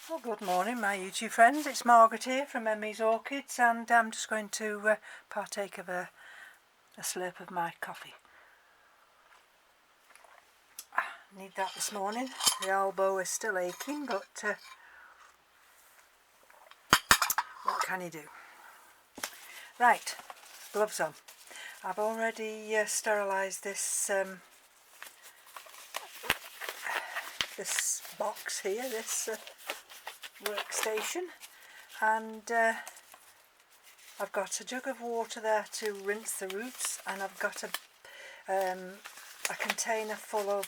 Well, good morning my YouTube friends, it's Margaret here from M.E.s Orchids, and I'm just going to partake of a slurp of my coffee. Need that this morning. The elbow is still aching, but what can you do? Right, gloves on. I've already sterilised this this box here, this workstation, and I've got a jug of water there to rinse the roots, and I've got a container full of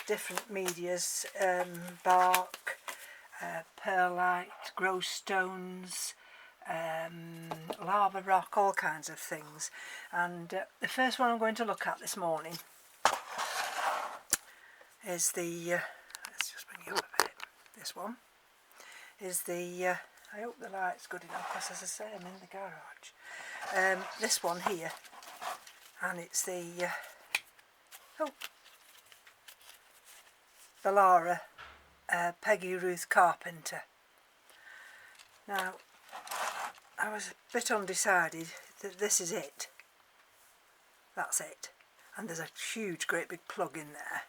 different medias, bark, perlite, grow stones, lava rock, all kinds of things. And the first one I'm going to look at this morning is the let's just bring it up a bit. This one is the I hope the light's good enough, because as I say, I'm in the garage. This one here, and it's the the Lara Peggy Ruth Carpenter. Now, I was a bit undecided that this is it. That's it. And there's a huge, great big plug in there.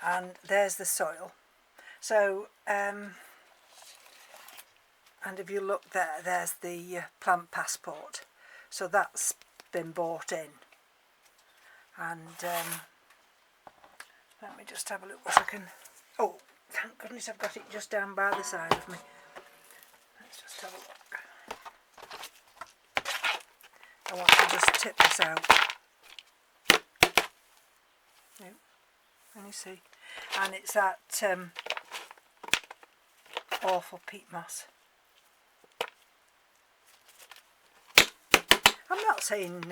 And there's the soil. So, and if you look there, there's the plant passport. So that's been bought in. And let me just have a look what I can... Oh, thank goodness I've got it just down by the side of me. Let's just have a look. I want to just tip this out. Nope. Can you see? And it's that awful peat moss. I'm not saying,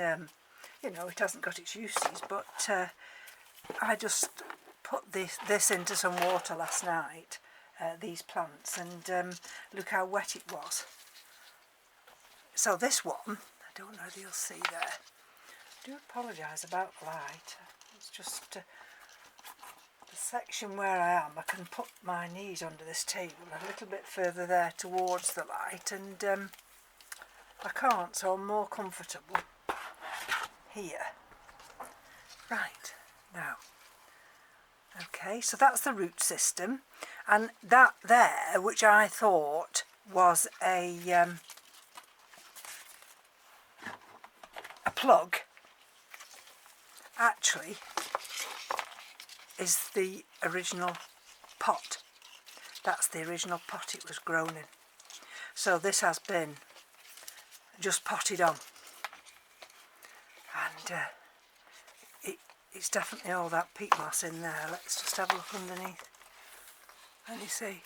you know, it hasn't got its uses, but I just put this into some water last night, these plants, and look how wet it was. So this one, I don't know if you'll see there. I do apologise about the light. It's just the section where I am. I can put my knees under this table a little bit further there towards the light, and I can't, so I'm more comfortable here. Right, now, okay, so that's the root system, and that there, which I thought was a plug, actually is the original pot. That's the original pot it was grown in. So this has been just potted on, and it's definitely all that peat moss in there. Let's just have a look underneath. Can you see?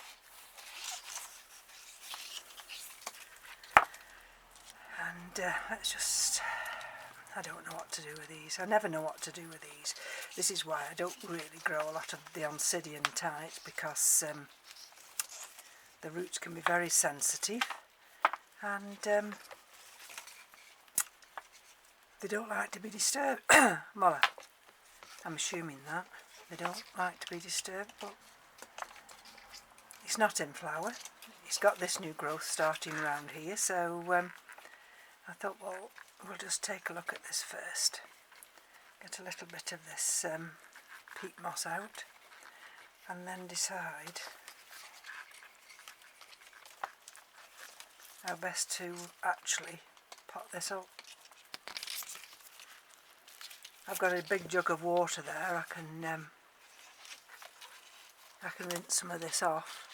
And let's just... I don't know what to do with these. I never know what to do with these. This is why I don't really grow a lot of the Oncidian types, because the roots can be very sensitive, and they don't like to be disturbed. Well, I'm assuming that they don't like to be disturbed, but it's not in flower. It's got this new growth starting around here, so I thought, well, we'll just take a look at this first. Get a little bit of this peat moss out, and then decide how best to actually pot this up. I've got a big jug of water there. I can rinse some of this off.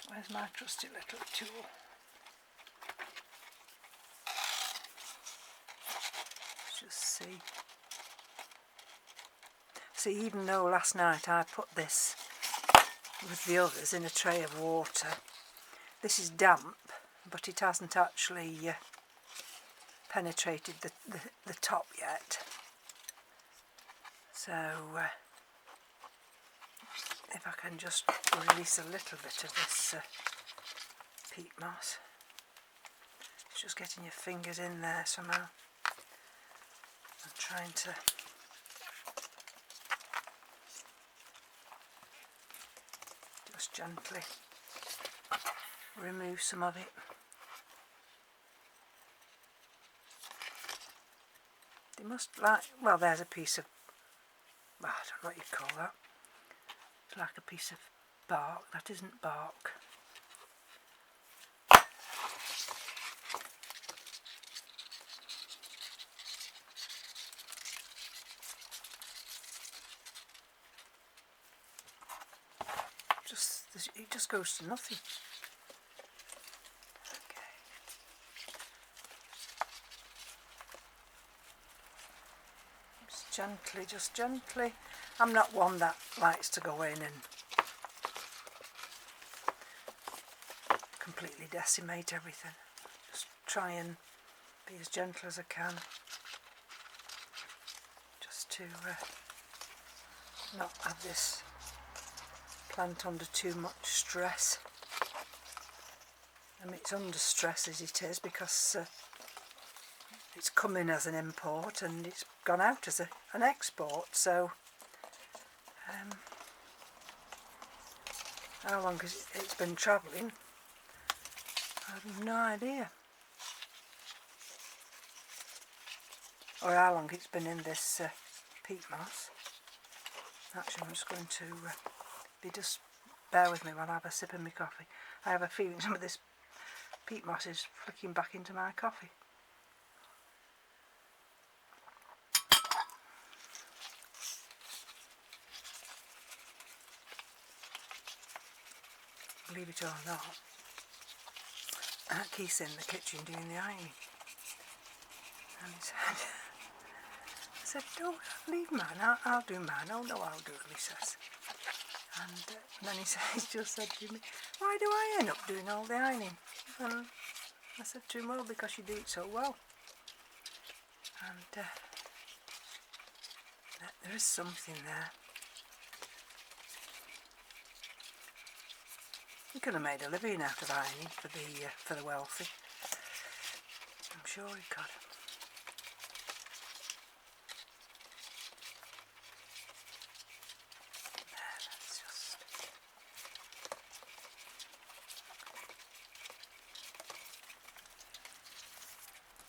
Where's my trusty little tool? Let's just see. See, even though last night I put this with the others in a tray of water, this is damp, but it hasn't actually penetrated the top yet. So if I can just release a little bit of this peat moss. It's just getting your fingers in there somehow. I'm trying to Just gently remove some of it. They must like, well, there's a piece of, well, I don't know what you'd call that. It's like a piece of bark. That isn't bark. It just goes to nothing. Okay. Just gently. I'm not one that likes to go in and completely decimate everything. Just try and be as gentle as I can, just to not have this plant under too much stress. I mean, it's under stress as it is because it's come in as an import and it's gone out as an export, so how long has it's been travelling? I have no idea. Or how long it's been in this peat moss. Actually, I'm just going to just bear with me while I have a sip of my coffee. I have a feeling some of this peat moss is flicking back into my coffee. Believe it or not, Keith's in the kitchen doing the ironing, and he said, "Don't leave mine, I'll do mine." "Oh no, I'll do it," he says. And then he's just said to me, "Why do I end up doing all the ironing?" And I said to him, "Well, because you do it so well." And there is something there. He could have made a living out of ironing for the wealthy. I'm sure he could.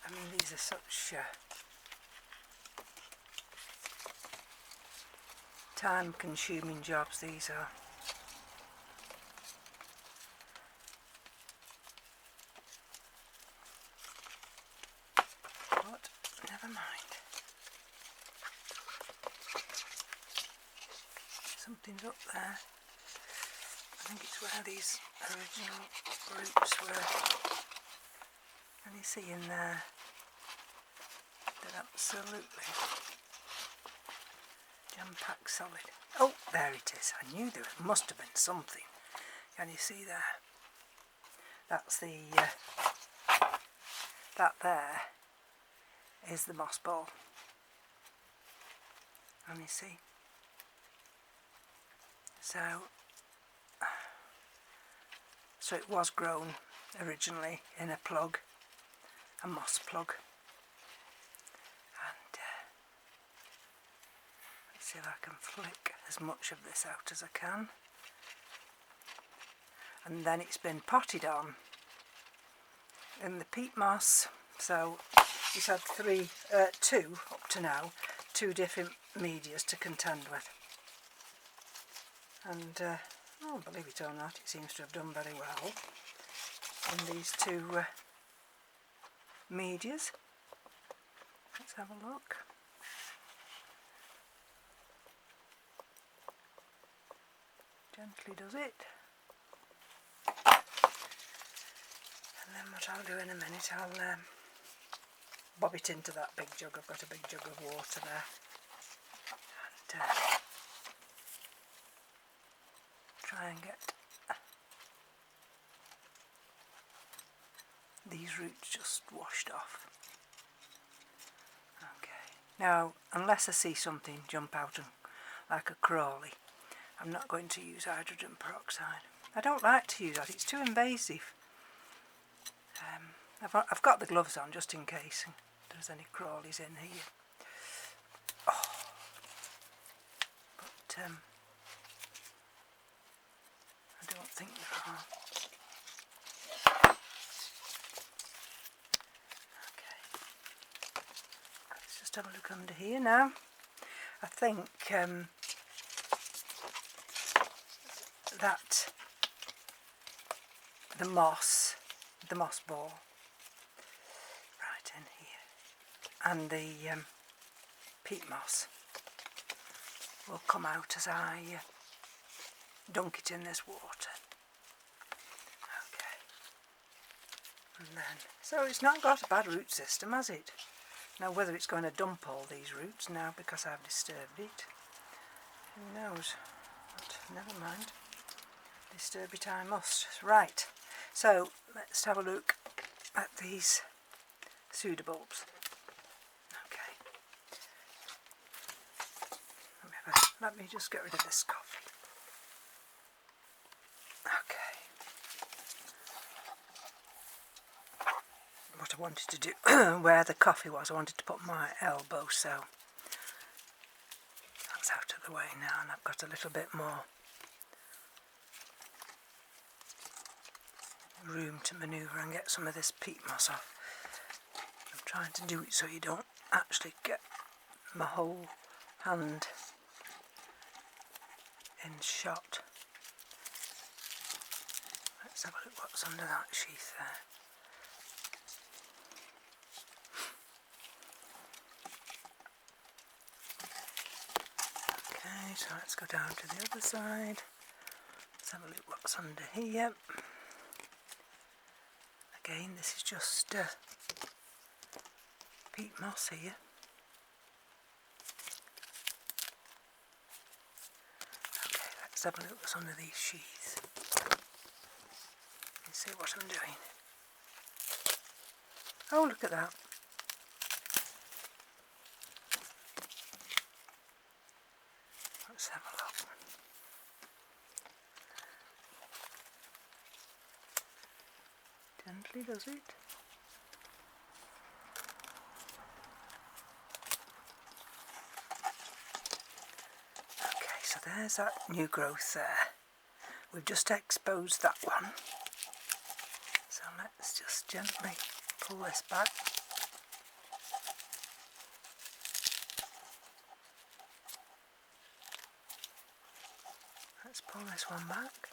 I mean, these are such time-consuming jobs, these are. But never mind. Something's up there. I think it's where these original roots were. And you see in there, they're absolutely jam-packed solid. Oh, there it is. I knew there must have been something. Can you see there? That's the, that there is the moss ball. And you see? So it was grown originally in a plug, a moss plug. And let's see if I can flick as much of this out as I can. And then it's been potted on in the peat moss. So he's had two up to now, 2 different medias to contend with. And oh, believe it or not, it seems to have done very well in these 2 medias. Let's have a look. Gently does it. And then what I'll do in a minute, I'll bob it into that big jug. I've got a big jug of water there. And try and get these roots just washed off. Okay. Now, unless I see something jump out like a crawley, I'm not going to use hydrogen peroxide. I don't like to use that, it's too invasive. I've got the gloves on just in case there's any crawlies in here. Oh. But I have a look under here now. I think that the moss ball right in here and the peat moss will come out as I dunk it in this water. Okay, and then, so it's not got a bad root system, has it? Now whether it's going to dump all these roots now because I've disturbed it, who knows, but never mind, disturb it I must. Right, so let's have a look at these pseudobulbs. Okay, let me just get rid of this coffee. Okay, what I wanted to do, where the coffee was, I wanted to put my elbow, so that's out of the way now, and I've got a little bit more room to manoeuvre and get some of this peat moss off. I'm trying to do it so you don't actually get my whole hand in shot. Let's have a look what's under that sheath there. Okay, so let's go down to the other side. Let's have a look what's under here. Again, this is just peat moss here. Okay, let's have a look what's under these sheaths. Let's see what I'm doing. Oh, look at that. Let's have a look. Gently does it. Okay, so there's that new growth there. We've just exposed that one. So let's just gently pull this back. Let's pull this one back.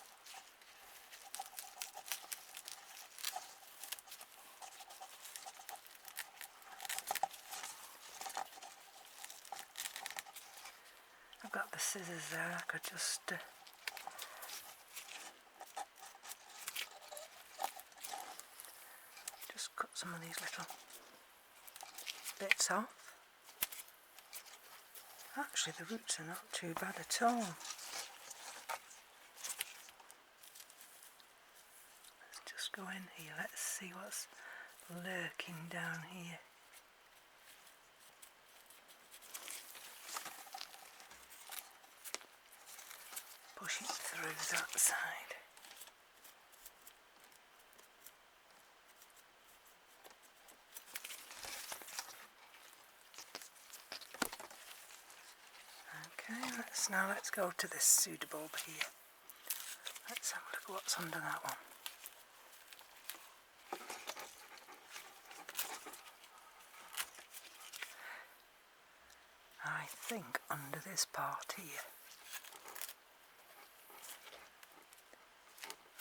I've got the scissors there, I could just cut some of these little bits off. Actually the roots are not too bad at all. Let's just go in here, let's see what's lurking down here. Push it through that side. Okay, let's go to this pseudobulb here. Let's have a look at what's under that one. I think under this part here.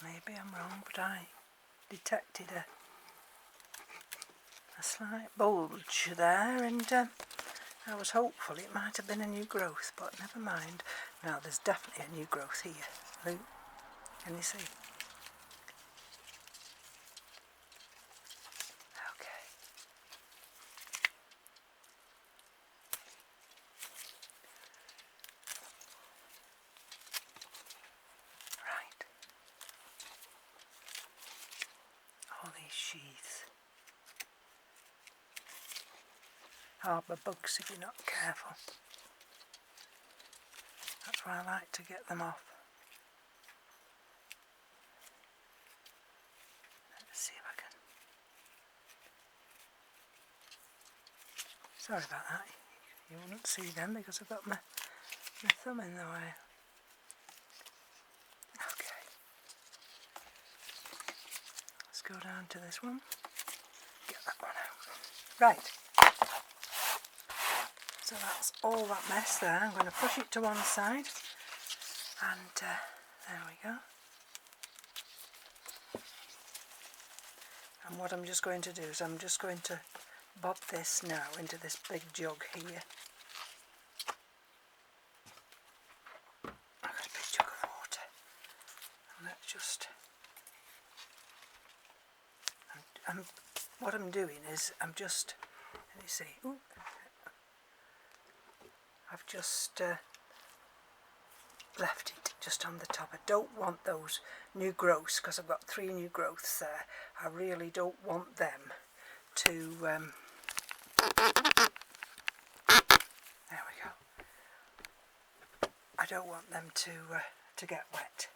Maybe I'm wrong, but I detected a slight bulge there, and I was hopeful it might have been a new growth, but never mind. Now there's definitely a new growth here. Look, can you see? Okay. Right. All these sheaths. Harbour bugs if you're not careful. That's why I like to get them off. Let's see if I can. Sorry about that. You wouldn't see them because I've got my thumb in the way. Okay. Let's go down to this one. Get that one out. Right. So that's all that mess there. I'm going to push it to one side, and there we go. And what I'm just going to do is I'm just going to bob this now into this big jug here. I've got a big jug of water, and let's just, what I'm doing is I'm just, let me see, ooh, I've just left it just on the top. I don't want those new growths, because I've got 3 new growths there. I really don't want them to there we go. I don't want them to get wet.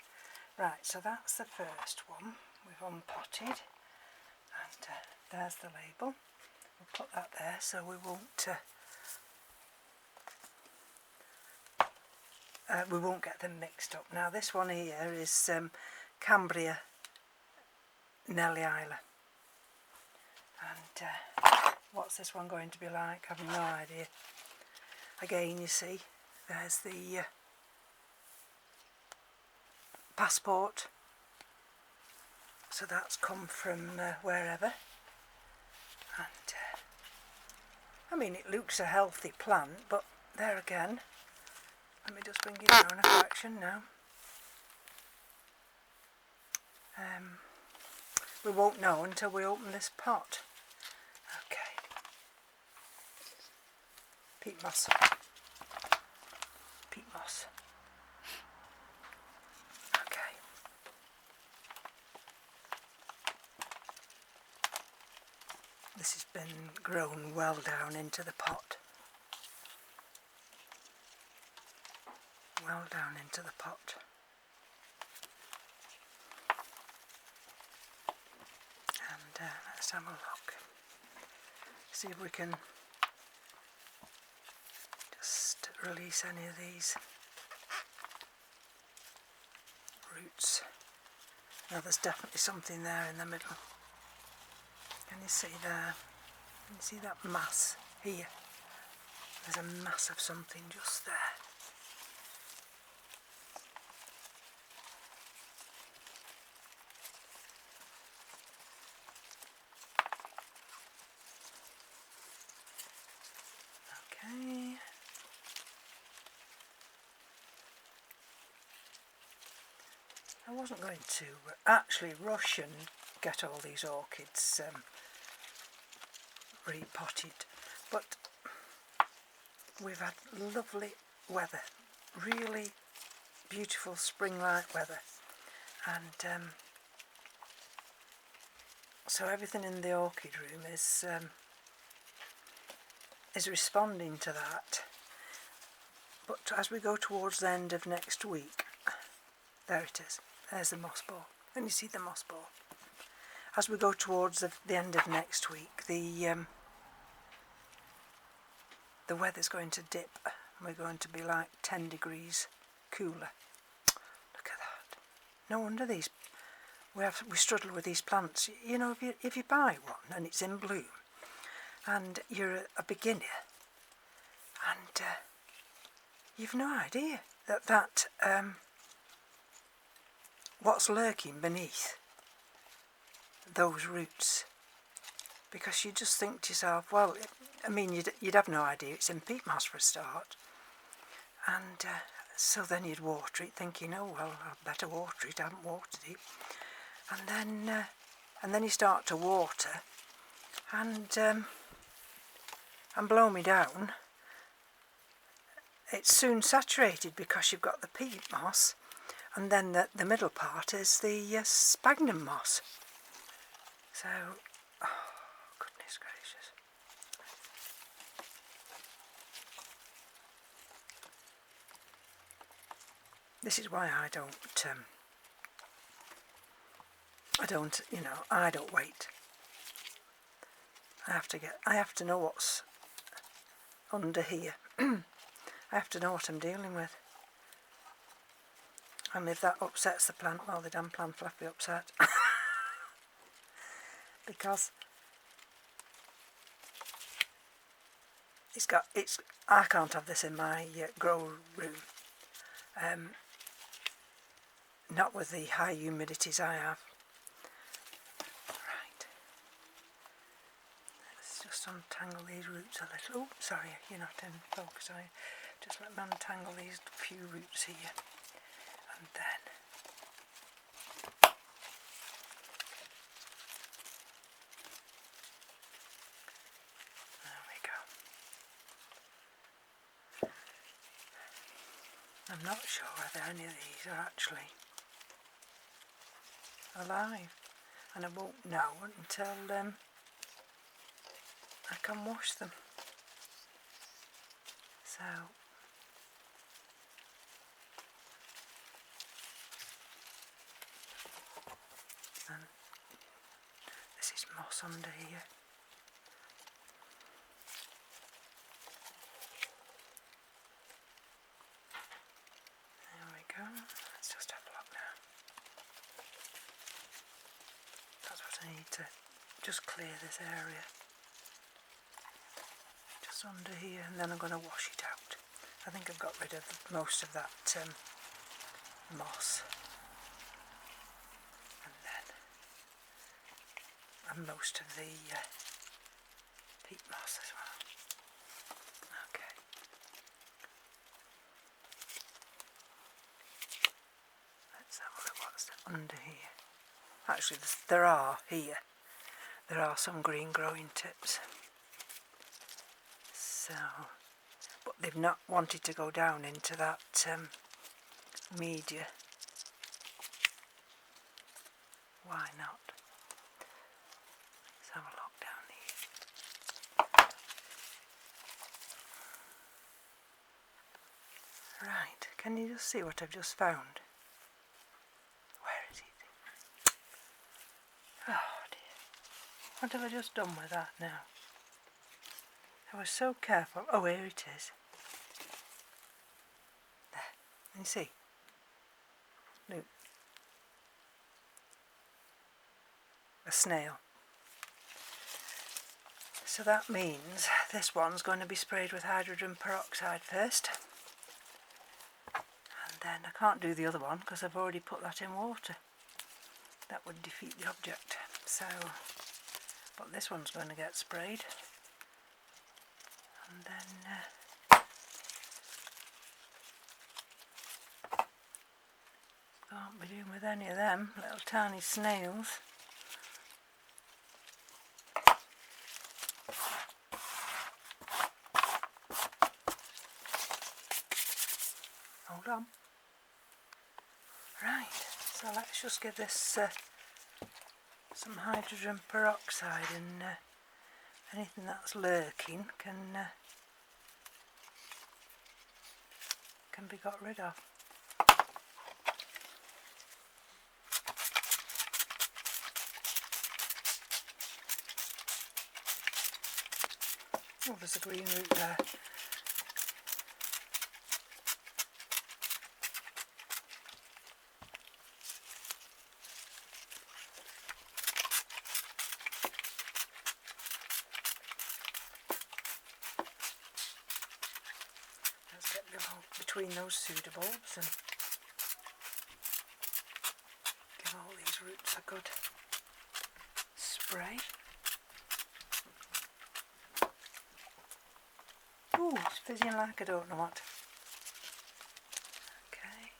Right, so that's the first one. We've unpotted, and there's the label. We'll put that there so we won't get them mixed up. Now this one here is Cambria Nellie Isla, and what's this one going to be like? I have no idea. Again, you see, there's the passport, so that's come from wherever, and I mean, it looks a healthy plant, but there again, let me just bring it down a fraction now. We won't know until we open this pot. Okay. Peat moss. Peat moss. Okay. This has been grown well down into the pot. Well down into the pot. And let's have a look. See if we can just release any of these roots. Now there's definitely something there in the middle. Can you see there? Can you see that mass here? There's a mass of something just there. Okay. I wasn't going to actually rush and get all these orchids repotted, but we've had lovely weather, really beautiful spring-like weather, and so everything in the orchid room is responding to that. But as we go towards the end of next week, there it is, there's the moss ball, and you see the moss ball. As we go towards the end of next week, the weather's going to dip, and we're going to be like 10 degrees cooler. Look at that. No wonder these, we struggle with these plants. You know, if you buy one and it's in bloom, and you're a beginner, and you've no idea that what's lurking beneath those roots, because you just think to yourself, well, I mean, you'd have no idea it's in peat moss for a start, and so then you'd water it thinking, oh well, I'd better water it. I haven't watered it, and then you start to water, and blow me down, it's soon saturated because you've got the peat moss, and then the middle part is the sphagnum moss. So, oh goodness gracious. This is why I don't wait. I have to know what's under here. I have to know what I'm dealing with. And if that upsets the plant, well, the damn plant will have to be upset. Because I can't have this in my grow room. Not with the high humidities I have. Right. Let's just untangle these roots a little. Oh, sorry, you're not in focus, are you? Just let me untangle these few roots here. And then there we go. I'm not sure whether any of these are actually alive, and I won't know until I can wash them. So and this is moss under here. There we go. Let's just have a look now. That's what I need to just clear this area. Just under here, and then I'm going to wash it out. I think I've got rid of most of that moss. And most of the peat moss as well. Okay. Let's have a look what's under here. Actually, there are some green growing tips. So, but they've not wanted to go down into that media. Why not? Let's have a look down here. Right, can you just see what I've just found? Where is it? Oh dear. What have I just done with that now? I was so careful. Oh, here it is. There. Can you see? Look. A snail. So that means this one's going to be sprayed with hydrogen peroxide first. And then I can't do the other one because I've already put that in water. That would defeat the object. So, but this one's going to get sprayed. And then can't be doing with any of them little tiny snails. Hold on. Right, so let's just give this some hydrogen peroxide, and anything that's lurking can be got rid of. Oh, there's a green root there. Let's get them all between those pseudobulbs and give all these roots a good spray. Ooh, it's fizzing like I don't know what. Okay.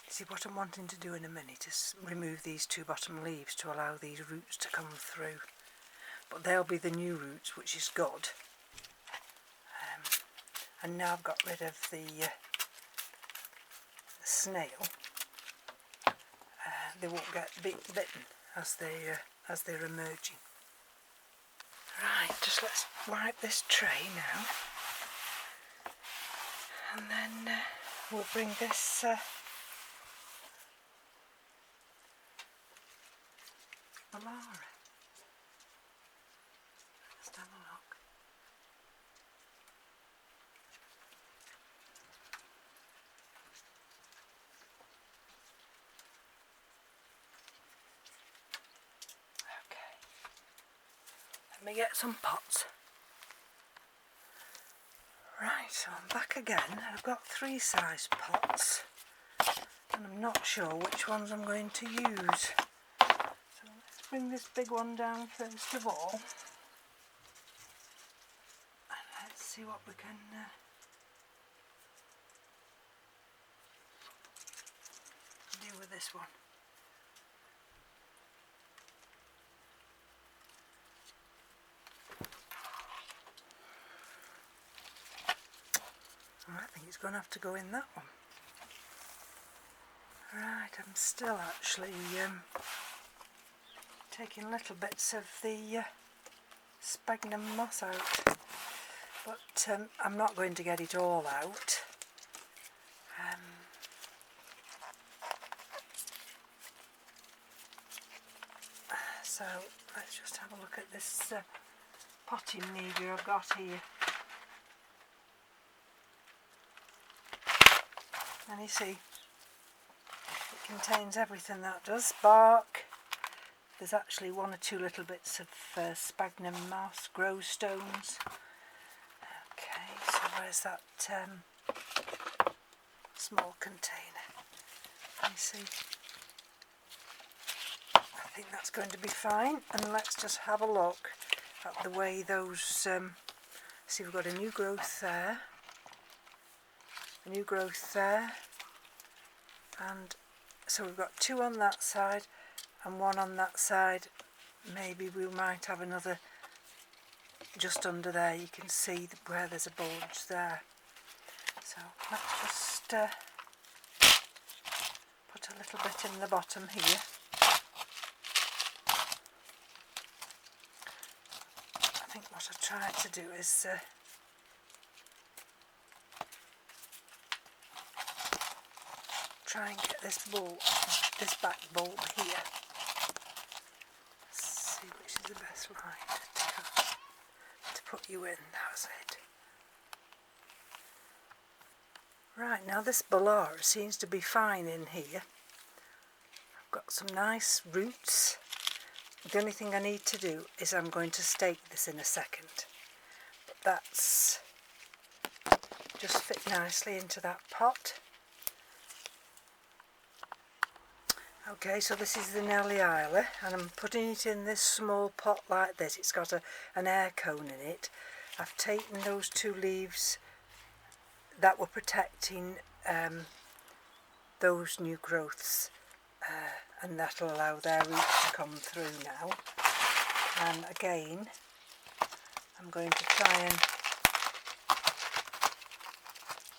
See, what I'm wanting to do in a minute is remove these two bottom leaves to allow these roots to come through. But they'll be the new roots, which is good. And now I've got rid of the snail. They won't get bitten as they're emerging. Right, just let's wipe this tray now, and then we'll bring this Alara. Let's have a look. me get some pots. Right, so I'm back again. I've got 3 size pots and I'm not sure which ones I'm going to use. So let's bring this big one down first of all. And let's see what we can do with this one. I think it's going to have to go in that one. Right, I'm still actually taking little bits of the sphagnum moss out, but I'm not going to get it all out. So let's just have a look at this potting media I've got here. And you see, it contains everything that does. Bark, there's actually 1 or 2 little bits of sphagnum moss, grow stones. Okay, so where's that small container? You see, I think that's going to be fine. And let's just have a look at the way those, see, we've got a new growth there, a new growth there, and so we've got 2 on that side and 1 on that side. Maybe we might have another just under there. You can see where there's a bulge there. So let's just put a little bit in the bottom here. I think what I've tried to do is try and get this back bulb here. Let's see which is the best line to put you in. That's it. Right, now this Ballora seems to be fine in here. I've got some nice roots. The only thing I need to do is I'm going to stake this in a second. But that's just fit nicely into that pot. Okay, so this is the Nellie Isla, and I'm putting it in this small pot like this. It's got an air cone in it. I've taken those 2 leaves that were protecting those new growths, and that'll allow their roots to come through now. And again, I'm going to try and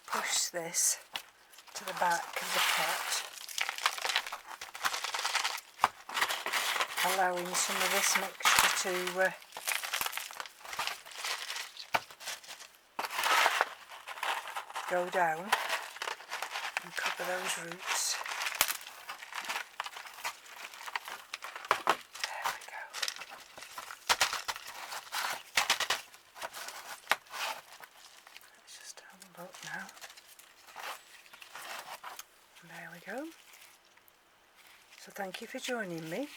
push this to the back of the pot, allowing some of this mixture to go down and cover those roots. There we go. Let's just have a look now. There we go. So thank you for joining me.